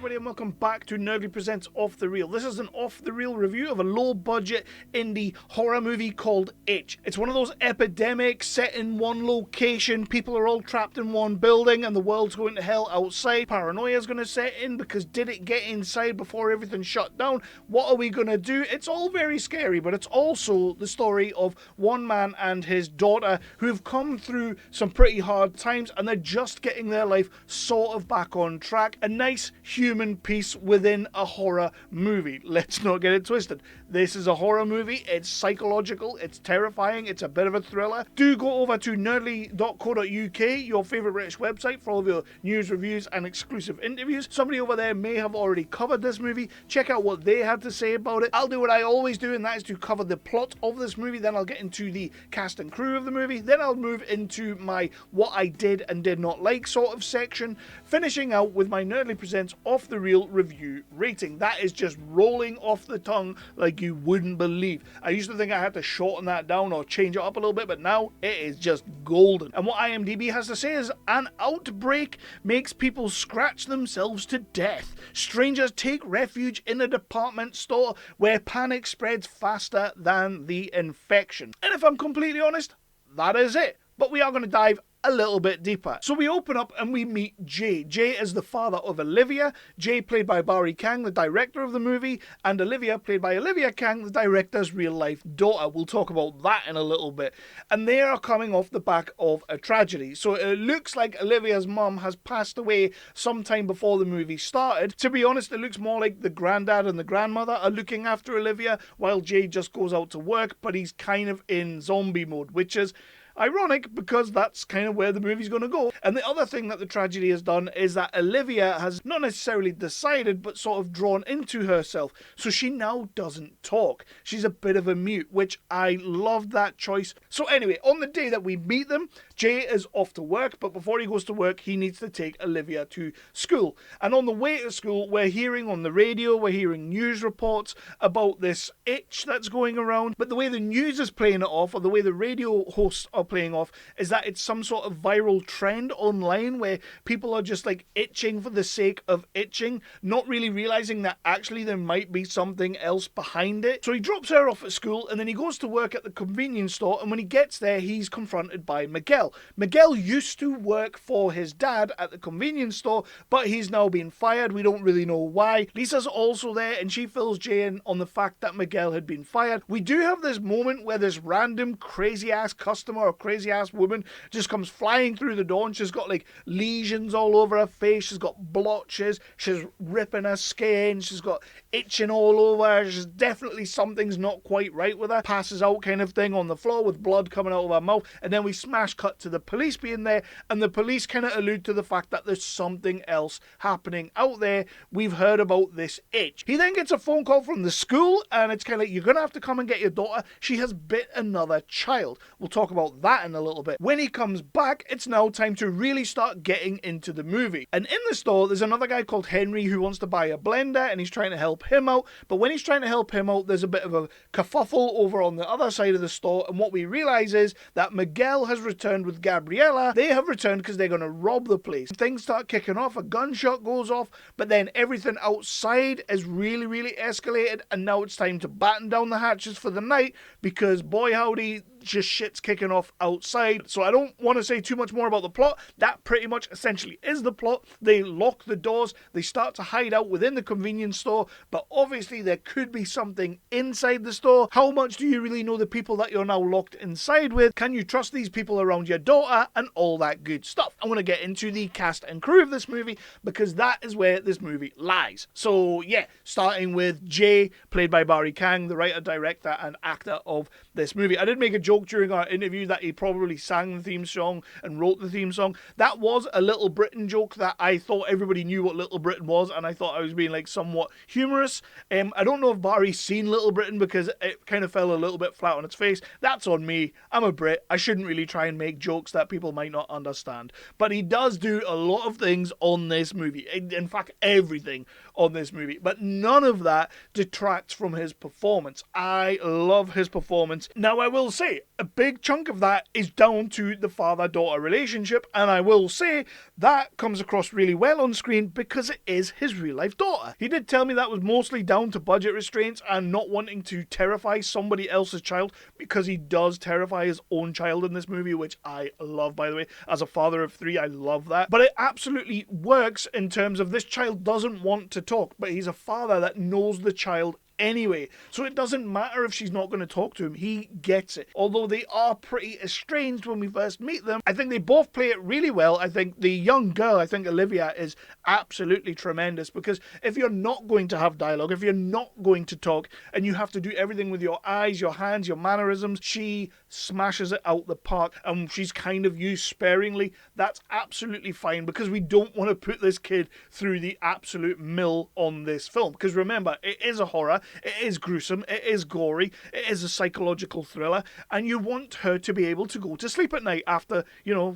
Everybody, and welcome back to Nerdly Presents Off the Reel. This is an off-the-reel review of a low-budget indie horror movie called Itch. It's one of those epidemics set in one location, people are all trapped in one building, and the world's going to hell outside. Paranoia's going to set in because did it get inside before everything shut down? What are we going to do? It's all very scary, but it's also the story of one man and his daughter who have come through some pretty hard times, and they're just getting their life sort of back on track. A nice, human piece within a horror movie. Let's not get it twisted. This is a horror movie. It's psychological. It's terrifying. It's a bit of a thriller. Do go over to nerdly.co.uk, your favourite British website, for all of your news, reviews, and exclusive interviews. Somebody over there may have already covered this movie. Check out what they had to say about it. I'll do what I always do, and that is to cover the plot of this movie. Then I'll get into the cast and crew of the movie. Then I'll move into my what I did and did not like sort of section, finishing out with my Nerdly Presents Off the Reel review rating. That is just rolling off the tongue like you wouldn't believe. I used to think I had to shorten that down or change it up a little bit, but now it is just golden. And what IMDb has to say is, an outbreak makes people scratch themselves to death. Strangers take refuge in a department store where panic spreads faster than the infection. And if I'm completely honest, that is it. But we are going to dive a little bit deeper. So we open up and we meet Jay. Jay is the father of Olivia. Jay, played by Bari Kang, the director of the movie, and Olivia, played by Olivia Kang, the director's real-life daughter. We'll talk about that in a little bit. And they are coming off the back of a tragedy. So it looks like Olivia's mum has passed away sometime before the movie started. To be honest, it looks more like the granddad and the grandmother are looking after Olivia while Jay just goes out to work, but he's kind of in zombie mode, which is ironic because that's kind of where the movie's going to go. And the other thing that the tragedy has done is that Olivia has not necessarily decided, but sort of drawn into herself. So she now doesn't talk. She's a bit of a mute, which I loved that choice. So anyway, on the day that we meet them, Jay is off to work, but before he goes to work, he needs to take Olivia to school. And on the way to school, we're hearing on the radio, we're hearing news reports about this itch that's going around. But the way the news is playing it off, or the way the radio hosts are playing off, is that it's some sort of viral trend online where people are just like itching for the sake of itching, not really realizing that actually there might be something else behind it. So he drops her off at school and then he goes to work at the convenience store, and when he gets there he's confronted by Miguel. Miguel used to work for his dad at the convenience store, but he's now been fired. We don't really know why. Lisa's also there and she fills Jay in on the fact that Miguel had been fired. We do have this moment where this random crazy ass customer or crazy ass woman just comes flying through the door, and she's got like lesions all over her face, she's got blotches, she's ripping her skin, she's got itching all over, she's definitely something's not quite right with her, passes out kind of thing on the floor with blood coming out of her mouth. And then we smash cut to the police being there, and the police kind of allude to the fact that there's something else happening out there. We've heard about this itch. He then gets a phone call from the school, and it's kind of like, you're gonna have to come and get your daughter, she has bit another child. We'll talk about that in a little bit. When he comes back, it's now time to really start getting into the movie. And in the store, there's another guy called Henry who wants to buy a blender, and he's trying to help him out. But when he's trying to help him out, there's a bit of a kerfuffle over on the other side of the store, and what we realize is that Miguel has returned with Gabriella. They have returned because they're going to rob the place. Things start kicking off, a gunshot goes off, but then everything outside is really, really escalated, and now it's time to batten down the hatches for the night because boy howdy, just shit's kicking off outside. So I don't want to say too much more about the plot. That pretty much essentially is the plot. They lock the doors, they start to hide out within the convenience store, but obviously there could be something inside the store. How much do you really know the people that you're now locked inside with? Can you trust these people around your daughter? And all that good stuff. I want to get into the cast and crew of this movie because that is where this movie lies. So yeah, starting with Jay, played by Bari Kang, the writer, director, and actor of this movie. I did make a joke during our interview that he probably sang the theme song and wrote the theme song. That was a Little Britain joke that I thought everybody knew what Little Britain was, and I thought I was being like somewhat humorous. I don't know if Bari's seen Little Britain because it kind of fell a little bit flat on its face. That's on me. I'm a Brit. I shouldn't really try and make jokes that people might not understand. But he does do a lot of things on this movie. In fact, everything on this movie. But none of that detracts from his performance. I love his performance. Now, I will say, a big chunk of that is down to the father-daughter relationship, and I will say that comes across really well on screen because it is his real-life daughter. He did tell me that was mostly down to budget restraints and not wanting to terrify somebody else's child, because he does terrify his own child in this movie, which I love, by the way. As a father of 3, I love that. But it absolutely works in terms of this child doesn't want to talk, but he's a father that knows the child anyway. So it doesn't matter if she's not going to talk to him. He gets it. Although they are pretty estranged when we first meet them, I think they both play it really well. I think the young girl, I think Olivia, is absolutely tremendous, because if you're not going to have dialogue, if you're not going to talk, and you have to do everything with your eyes, your hands, your mannerisms, she smashes it out the park, and she's kind of used sparingly. That's absolutely fine, because we don't want to put this kid through the absolute mill on this film. Because remember, it is a horror. It is gruesome, it is gory, it is a psychological thriller, and you want her to be able to go to sleep at night after,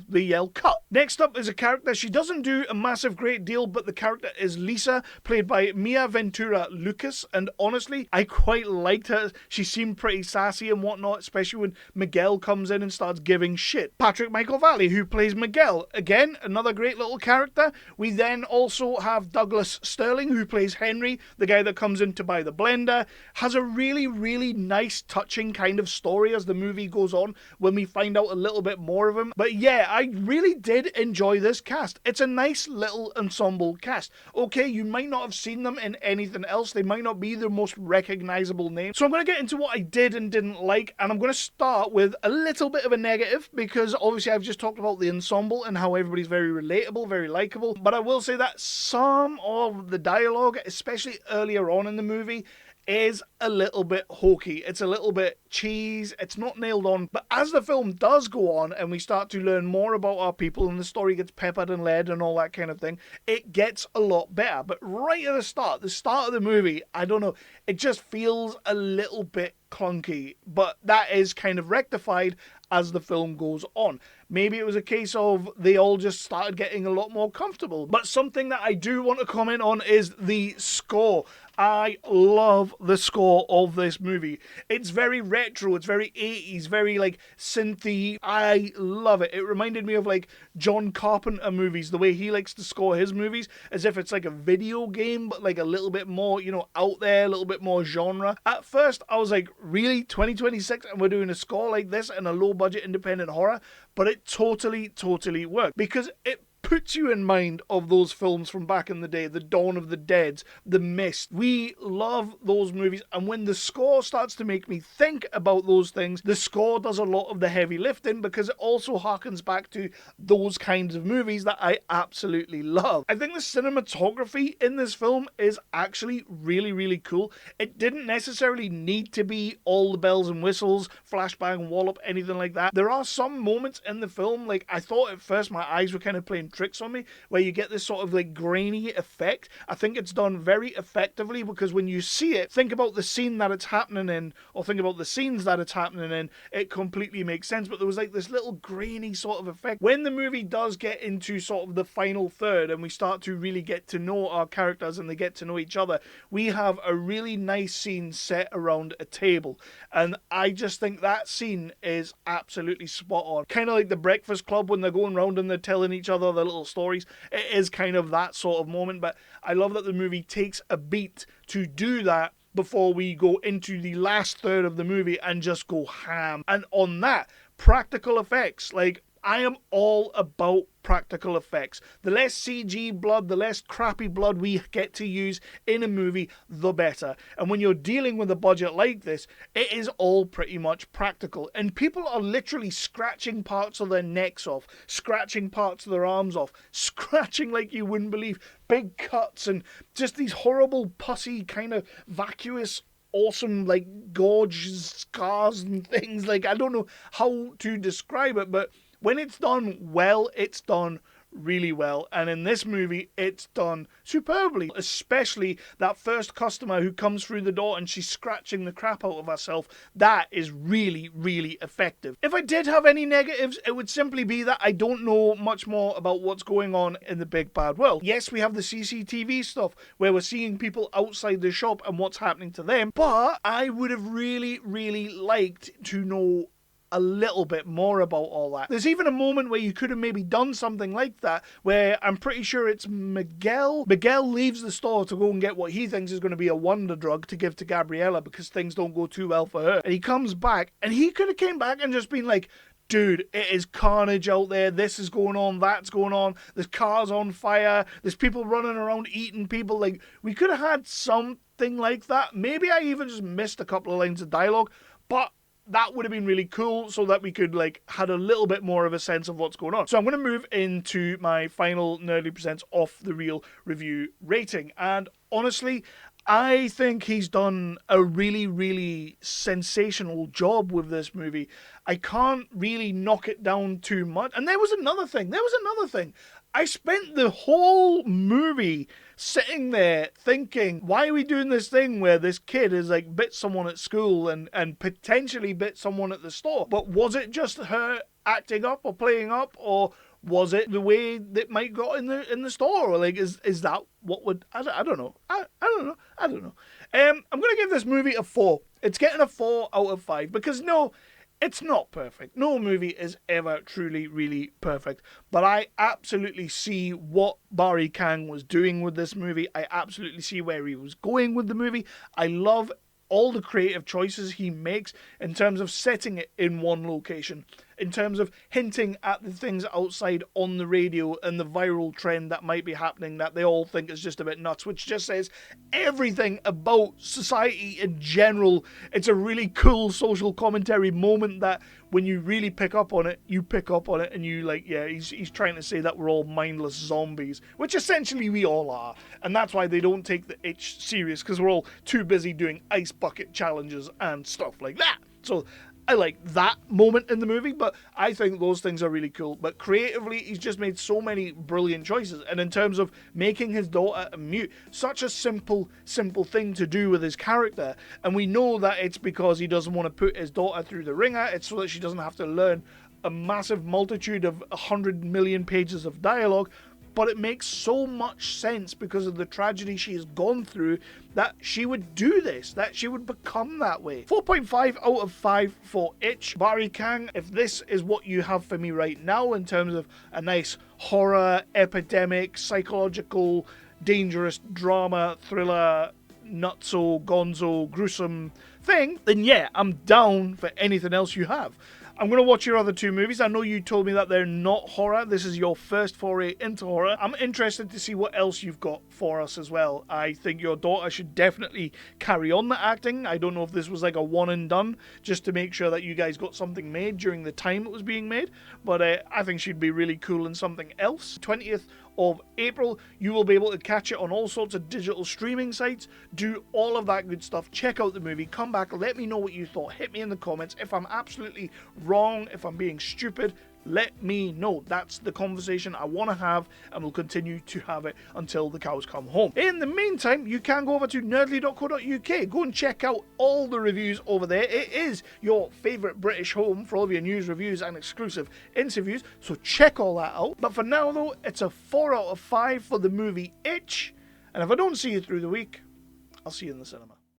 they yell cut. Next up is a character. She doesn't do a massive great deal, but the character is Lisa, played by Mia Ventura Lucas, and honestly, I quite liked her. She seemed pretty sassy and whatnot, especially when Miguel comes in and starts giving shit. Patrick Michael Valley, who plays Miguel, again, another great little character. We then also have Douglas Stirling, who plays Henry, the guy that comes in to buy the blender. Has a really, really nice, touching kind of story as the movie goes on when we find out a little bit more of him. But yeah, I really did enjoy this cast. It's a nice little ensemble cast. Okay, you might not have seen them in anything else. They might not be their most recognizable name. So I'm going to get into what I did and didn't like, and I'm going to start with a little bit of a negative, because obviously I've just talked about the ensemble and how everybody's very relatable, very likable. But I will say that some of the dialogue, especially earlier on in the movie, is a little bit hokey. It's a little bit cheese. It's not nailed on. But as the film does go on and we start to learn more about our people and the story gets peppered and led and all that kind of thing, it gets a lot better. But right at the start of the movie, I don't know, it just feels a little bit clunky. But that is kind of rectified as the film goes on. Maybe it was a case of they all just started getting a lot more comfortable. But something that I do want to comment on is the score. I love the score of this movie. It's very retro, it's very 80s, very like synthy. I love it. It reminded me of like John Carpenter movies, the way he likes to score his movies, as if it's like a video game, but like a little bit more, out there, a little bit more genre. At first, I was like, really? 2026 and we're doing a score like this in a low budget independent horror? But it totally worked, because it puts you in mind of those films from back in the day, the Dawn of the Dead, The Mist. We love those movies, and when the score starts to make me think about those things, the score does a lot of the heavy lifting, because it also harkens back to those kinds of movies that I absolutely love. I think the cinematography in this film is actually really cool. It didn't necessarily need to be all the bells and whistles, flashbang, wallop, anything like that. There are some moments in the film, like I thought at first my eyes were kind of playing tricks on me, where you get this sort of like grainy effect. I think it's done very effectively, because when you see it, think about the scene that it's happening in, or think about the scenes that it's happening in, it completely makes sense. But there was like this little grainy sort of effect. When the movie does get into sort of the final third and we start to really get to know our characters and they get to know each other, we have a really nice scene set around a table, and I just think that scene is absolutely spot on. Kind of like the Breakfast Club when they're going around and they're telling each other their little stories. It is kind of that sort of moment, but I love that the movie takes a beat to do that before we go into the last third of the movie and just go ham. And on that, practical effects, like, I am all about practical effects. The less CG blood, the less crappy blood we get to use in a movie, the better. And when you're dealing with a budget like this, it is all pretty much practical. And people are literally scratching parts of their necks off, scratching parts of their arms off, scratching like you wouldn't believe, big cuts, and just these horrible, pussy, kind of vacuous, awesome, like, gorgeous scars and things. Like, I don't know how to describe it, but when it's done well, it's done really well. And in this movie, it's done superbly. Especially that first customer who comes through the door and she's scratching the crap out of herself. That is really, really effective. If I did have any negatives, it would simply be that I don't know much more about what's going on in the big bad world. Yes, we have the CCTV stuff where we're seeing people outside the shop and what's happening to them, but I would have really, really liked to know a little bit more about all that. There's even a moment where you could have maybe done something like that, where I'm pretty sure it's Miguel. Miguel leaves the store to go and get what he thinks is going to be a wonder drug to give to Gabriella because things don't go too well for her. And he comes back, and he could have came back and just been like, dude, it is carnage out there. This is going on. That's going on. There's cars on fire. There's people running around eating people. Like, we could have had something like that. Maybe I even just missed a couple of lines of dialogue, but that would have been really cool so that we could, like, had a little bit more of a sense of what's going on. So I'm going to move into my final Nerdly Presents Off the Reel review rating. And honestly, I think he's done a really, really sensational job with this movie. I can't really knock it down too much. And there was another thing. I spent the whole movie sitting there thinking, why are we doing this thing where this kid is like bit someone at school and potentially bit someone at the store? But was it just her acting up or playing up, or was it the way that Mike got in the store? Or like, is that what would... I don't know. I don't know. I'm going to give this movie a 4. It's getting a 4 out of 5 because no... It's not perfect. No movie is ever truly, really perfect. But I absolutely see what Bari Kang was doing with this movie. I absolutely see where he was going with the movie. I love all the creative choices he makes in terms of setting it in one location, in terms of hinting at the things outside on the radio and the viral trend that might be happening that they all think is just a bit nuts, which just says everything about society in general. It's a really cool social commentary moment that when you really pick up on it, and you like, yeah, he's trying to say that we're all mindless zombies, which essentially we all are. And that's why they don't take the itch serious, because we're all too busy doing ice bucket challenges and stuff like that. So I like that moment in the movie, but I think those things are really cool. But creatively, he's just made so many brilliant choices. And in terms of making his daughter a mute, such a simple thing to do with his character. And we know that it's because he doesn't want to put his daughter through the ringer. It's so that she doesn't have to learn a massive multitude of 100 million pages of dialogue. But it makes so much sense because of the tragedy she has gone through that she would do this, that she would become that way. 4.5 out of 5 for Itch. Bari Kang, if this is what you have for me right now in terms of a nice horror, epidemic, psychological, dangerous drama, thriller, nutso, gonzo, gruesome thing, then yeah, I'm down for anything else you have. I'm going to watch your other 2 movies. I know you told me that they're not horror. This is your first foray into horror. I'm interested to see what else you've got for us as well. I think your daughter should definitely carry on the acting. I don't know if this was like a one and done, just to make sure that you guys got something made during the time it was being made. But I think she'd be really cool in something else. 20th of April, you will be able to catch it on all sorts of digital streaming sites. Do all of that good stuff. Check out the movie. Come back. Let me know what you thought. Hit me in the comments. If I'm absolutely wrong, if I'm being stupid, let me know. That's the conversation I want to have, and we'll continue to have it until the cows come home. In the meantime, you can go over to nerdly.co.uk. Go and check out all the reviews over there. It is your favourite British home for all of your news, reviews, and exclusive interviews, so check all that out. But for now, though, it's a 4 out of 5 for the movie Itch, and if I don't see you through the week, I'll see you in the cinema.